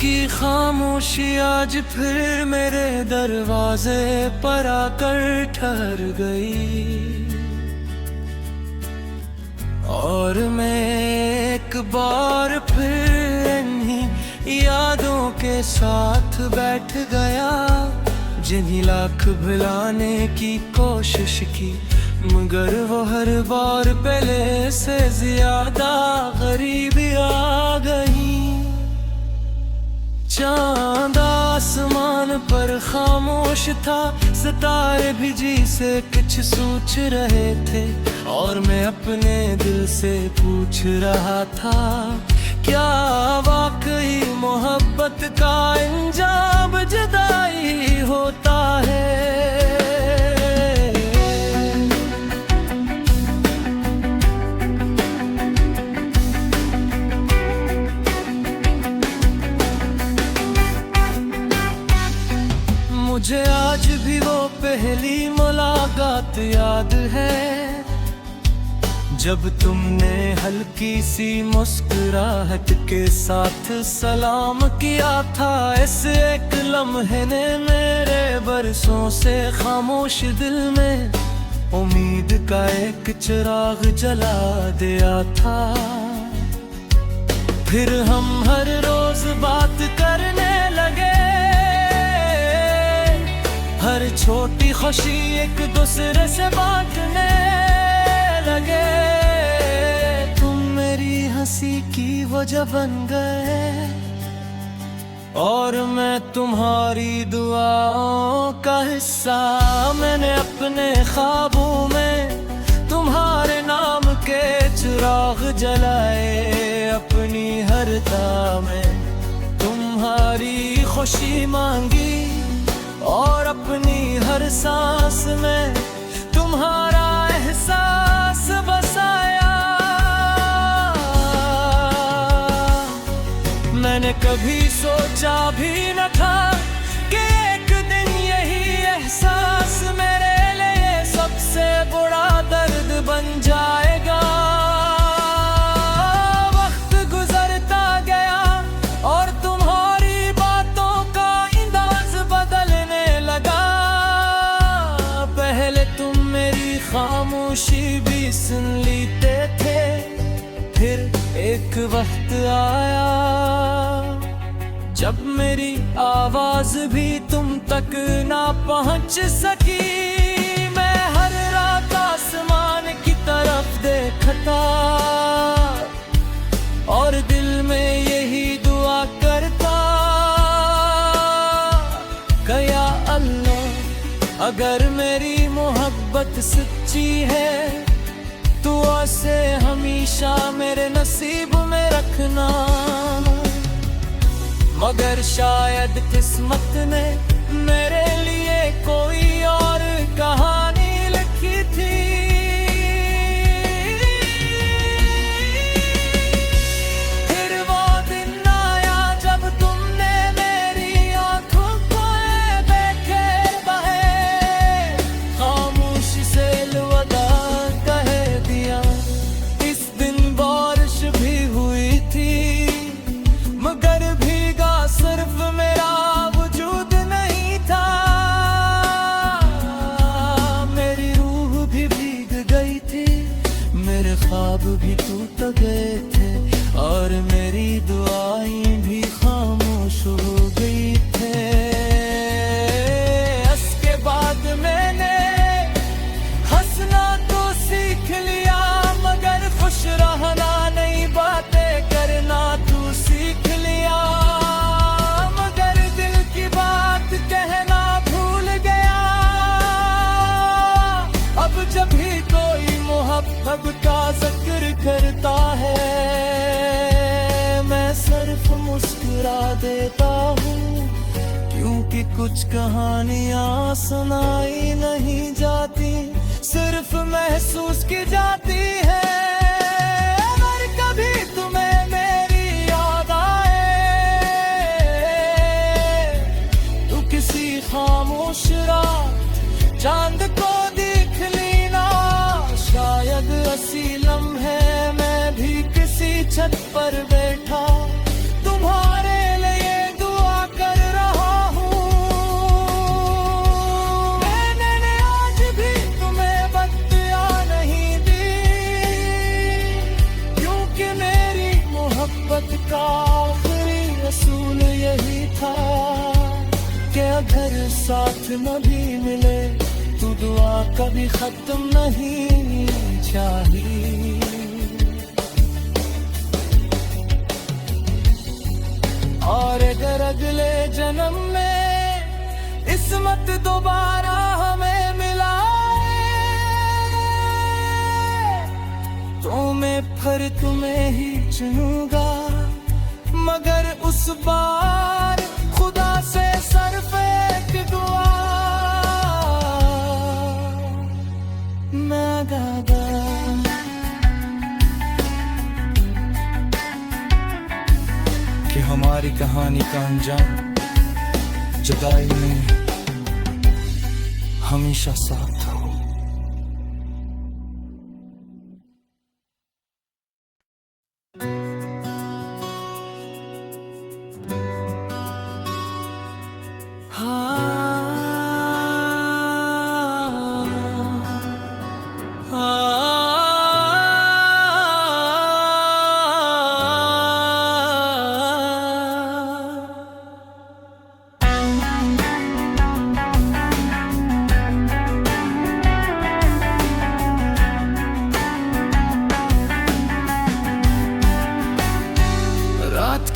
की खामोशी आज फिर मेरे दरवाजे पर आकर ठहर गई, और मैं एक बार फिर इन्हीं यादों के साथ बैठ गया, जिन्हीं लाख भुलाने की कोशिश की, मगर वो हर बार पहले से ज्यादा गरीबी आ गई। चांद आसमान पर खामोश था, सितारे भी जी से कुछ सोच रहे थे, और मैं अपने दिल से पूछ रहा था, क्या वाकई मोहब्बत का अंजाम जुदाई होता है। मुझे आज भी वो पहली मुलाकात याद है, जब तुमने हल्की सी मुस्कुराहट के साथ सलाम किया था। इस एक लम्हे ने मेरे बरसों से खामोश दिल में उम्मीद का एक चिराग जला दिया था। फिर हम हर रोज बात करने लगे, हर छोटी खुशी एक दूसरे से बांटने लगे। तुम मेरी हंसी की वजह बन गए, और मैं तुम्हारी दुआओं का हिस्सा। मैंने अपने ख्वाबों में तुम्हारे नाम के चिराग जलाए, अपनी हर राह में तुम्हारी खुशी मांगी, और अपनी हर सांस में तुम्हारा एहसास बसाया। मैंने कभी सोचा भी न था कि एक दिन यही एहसास मेरे लिए सबसे बड़ा दर्द बन जाएगा। वक्त गुजरता गया और तुम्हारी बातों का अंदाज बदलने लगा। पहले तुम मेरी खामोशी भी सुन लेते थे, फिर एक वक्त आया जब मेरी आवाज भी तुम तक ना पहुंच सकी। मैं हर रात आसमान की तरफ देखता और दिल में यही दुआ करता, या अल्लाह अगर मेरी मोहब्बत सच्ची है तो उसे हमेशा मेरे नसीब में रखना। मगर शायद किस्मत ने मेरे लिए कोई और कहानी लिखी थी। फिर वो दिन आया जब तुमने मेरी आंखों को देखे बहे, खामोशी से अलविदा कह दिया। इस दिन बारिश भी हुई थी, मगर सिर्फ मेरा वजूद नहीं था। मेरी रूह भी भीग गई थी, मेरे ख्वाब भी टूट गए थे, और मेरी दुआएं भी खामोश हो गई थे। इसके बाद मैंने हंसना तो सीख लिया, मगर खुश रहना नई बातें करना तू सीख लिया। कहना भूल गया, अब जब भी कोई मोहब्बत का जिक्र करता है मैं सिर्फ मुस्कुरा देता हूँ, क्योंकि कुछ कहानियाँ सुनाई नहीं जाती, सिर्फ महसूस की जाती है। अगर कभी तुम्हें मेरी याद आए तो किसी खामोश रात चांद को देख लेना। शायद असी लम्हे मैं भी किसी छत पर बैठा तुम्हारे लिए मोहब्बत का आखिरी असूल यही था कि अगर साथ न भी मिले तो दुआ कभी खत्म नहीं चाहिए। और अगर अगले जन्म में किस्मत दोबारा हमें मिलाए तो मैं फिर तुम्हें ही चुनूंगा, मगर उस बार खुदा से सिर्फ एक दुआ मांगा। कि हमारी कहानी का अंजाम जुदाई में हमेशा साथ हो।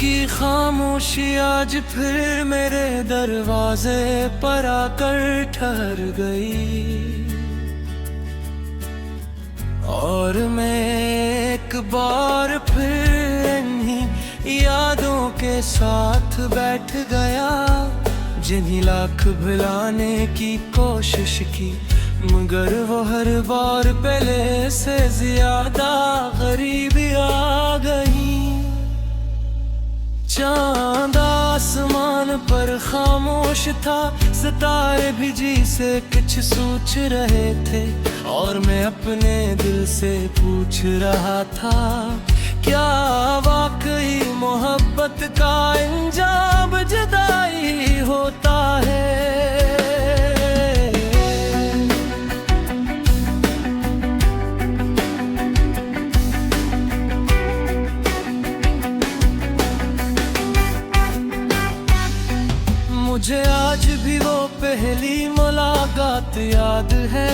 की खामोशी आज फिर मेरे दरवाजे पर आकर ठहर गई और मैं एक बार फिर इन्हीं यादों के साथ बैठ गया जिन्हीं लाख भुलाने की कोशिश की, मगर वो हर बार पहले से ज्यादा करीबी आ गई। चांद आसमान पर खामोश था, सितारे भी जी से कुछ सोच रहे थे और मैं अपने दिल से पूछ रहा था क्या वाकई मोहब्बत का अंजाम जुदाई होता है। मुझे आज भी वो पहली मुलाकात याद है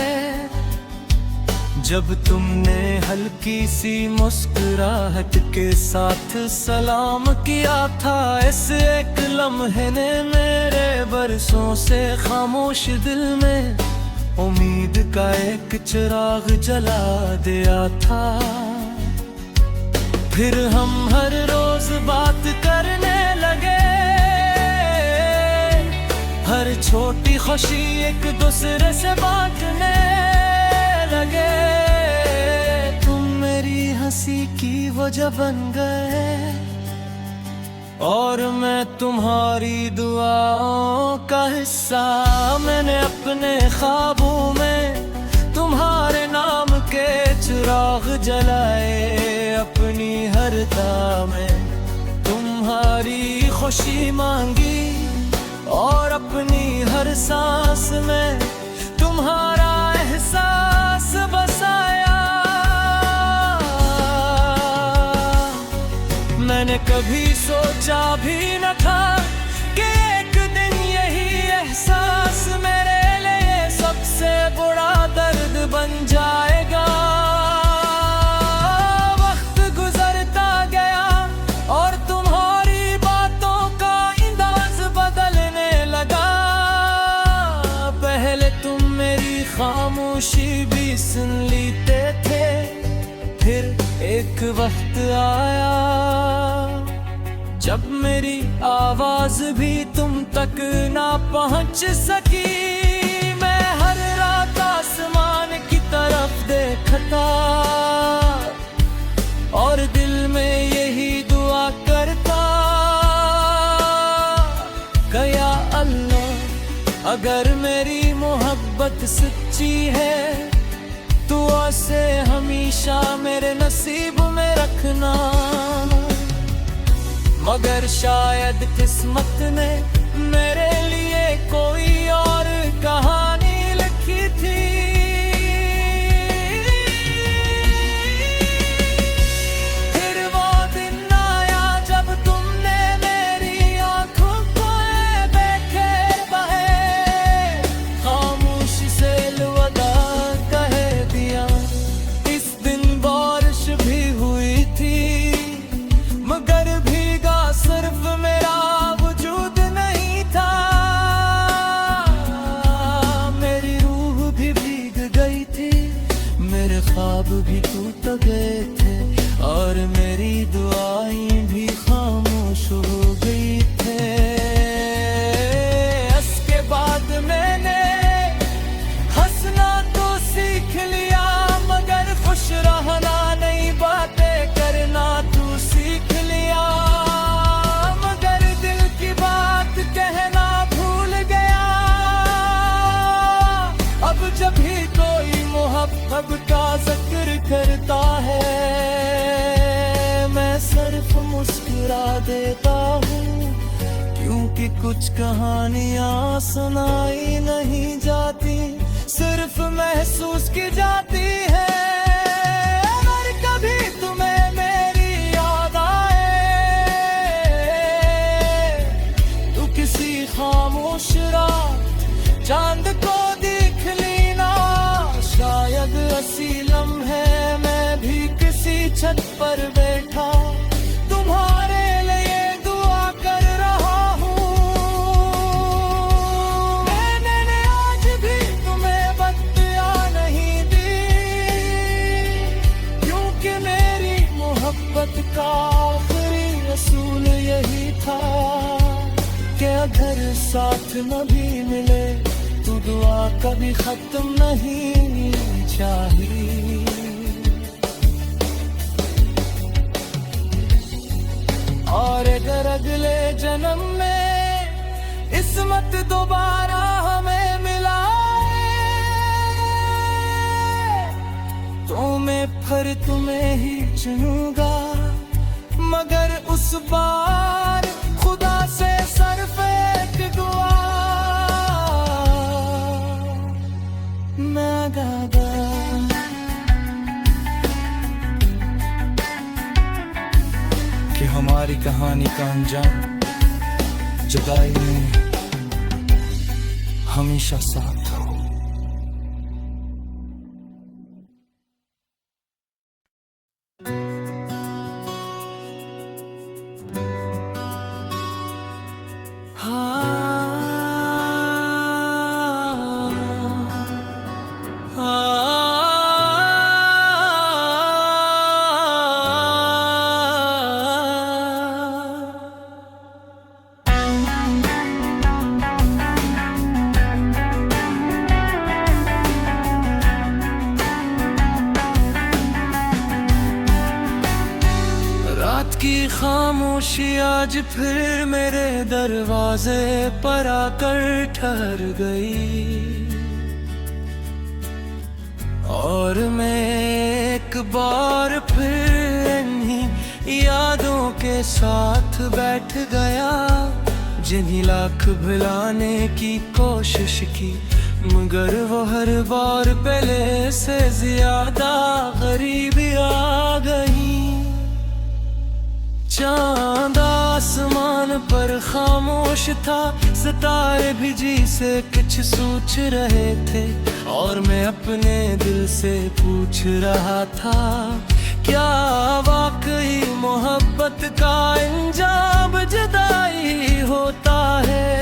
जब तुमने हल्की सी मुस्कुराहट के साथ सलाम किया था। इस एक लम्हे ने मेरे बरसों से खामोश दिल में उम्मीद का एक चिराग जला दिया था। फिर हम हर रोज बात करने लगे, हर छोटी खुशी एक दूसरे से बांटने लगे। तुम मेरी हंसी की वजह बन गए और मैं तुम्हारी दुआओं का हिस्सा। मैंने अपने ख्वाबों में तुम्हारे नाम के चिराग जलाए, अपनी हर राह में तुम्हारी खुशी मांगी और अपनी हर सांस में तुम्हारा एहसास बसाया। मैंने कभी सोचा भी न था कि एक दिन यही एहसास मेरे लिए सबसे बड़ा दर्द बन जाएगा। वक्त गुजरता गया और तुम्हारी बातों का अंदाज बदलने लगा। पहले तुम मेरी खामोशी भी सुन लेते थे, फिर एक वक्त आया जब मेरी आवाज भी तुम तक ना पहुंच सकी। मैं हर रात आसमान की तरफ देखता और दिल में यही दुआ करता, क्या अल्लाह अगर मेरी मोहब्बत सच्ची है तो उसे हमेशा मेरे नसीब में रखना। मगर शायद किस्मत ने मेरे लिए कोई और कहानी लिखी थी। फिर वो दिन आया ख्वाब भी टूट गए थे और मेरी दुआएं भी खामोश हो गई थे। इसके बाद मैंने हंसना तो सीख लिया, मगर खुश रहना नई बातें करना तू सीख लिया। मगर दिल की बात कहना भूल गया। अब जब भी कोई मोहब्बत का जिक्र करता है, मैं सिर्फ मुस्कुरा देता हूँ, क्योंकि कुछ कहानियाँ सुनाई नहीं जाती, सिर्फ महसूस की जाती है। अगर कभी तुम्हें मेरी याद आए, तो किसी खामोश रात चांद को देख लेना। शायद असी लम्हे मैं भी किसी छत पर बैठा तुम्हारे लिए दुआ कर रहा हूँ। मैंने आज भी तुम्हें बत्तियाँ नहीं दी, क्योंकि मेरी मोहब्बत का आखिरी असूल यही था कि अगर साथ न भी मिले तो दुआ कभी खत्म नहीं चाहिए। और अगर अगले जन्म में इस्मत दोबारा हमें मिलाए, तो मैं फिर तुम्हें ही चुनूंगा, मगर उस बार खुदा से सिर्फ एक दुआ मांगा। कि हमारी कहानी का अंजाम जुदाई में हमेशा साथ हो। की खामोशी आज फिर मेरे दरवाजे पर आकर ठहर गई, और मैं एक बार फिर इन्हीं यादों के साथ बैठ गया, जिन्हीं लाख भुलाने की कोशिश की, मगर वो हर बार पहले से ज्यादा करीबी आ गई। चांद आसमान पर खामोश था, सितारे भी जी से कुछ सोच रहे थे, और मैं अपने दिल से पूछ रहा था, क्या वाकई मोहब्बत का अंजाम जुदाई होता है।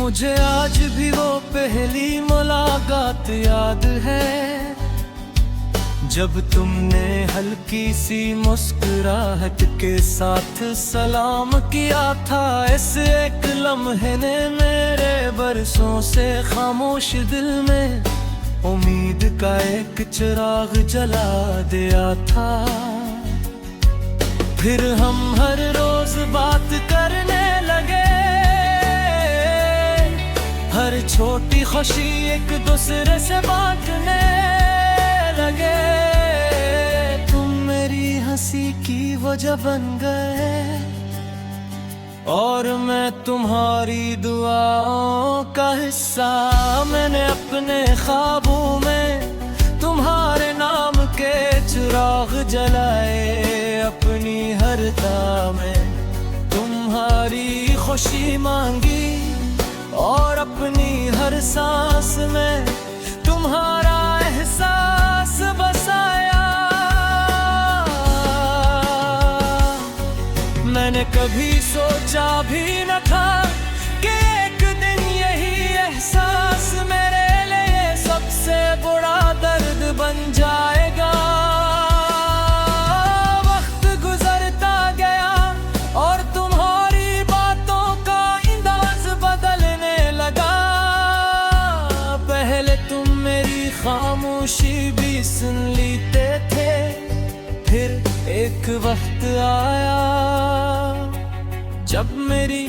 मुझे आज भी वो पहली मुलाकात याद है, जब तुमने हल्की सी मुस्कुराहट के साथ सलाम किया था। इस एक लम्हे ने मेरे बरसों से खामोश दिल में उम्मीद का एक चिराग जला दिया था। फिर हम हर रोज बात करने लगे, हर छोटी खुशी एक दूसरे से बांटने लगे। तुम मेरी हंसी की वजह बन गए, और मैं तुम्हारी दुआओं का हिस्सा। मैंने अपने ख्वाबों में तुम्हारे नाम के चिराग जलाए, अपनी हर ता में तुम्हारी खुशी मांगी, और अपनी हर सांस में तुम्हारा एहसास बसाया। कभी सोचा भी न था कि एक दिन यही एहसास मेरे लिए सबसे बड़ा दर्द बन जाएगा। वक्त गुजरता गया और तुम्हारी बातों का अंदाज बदलने लगा। पहले तुम मेरी खामोशी भी सुन लेते थे, फिर एक वक्त आया जब मेरी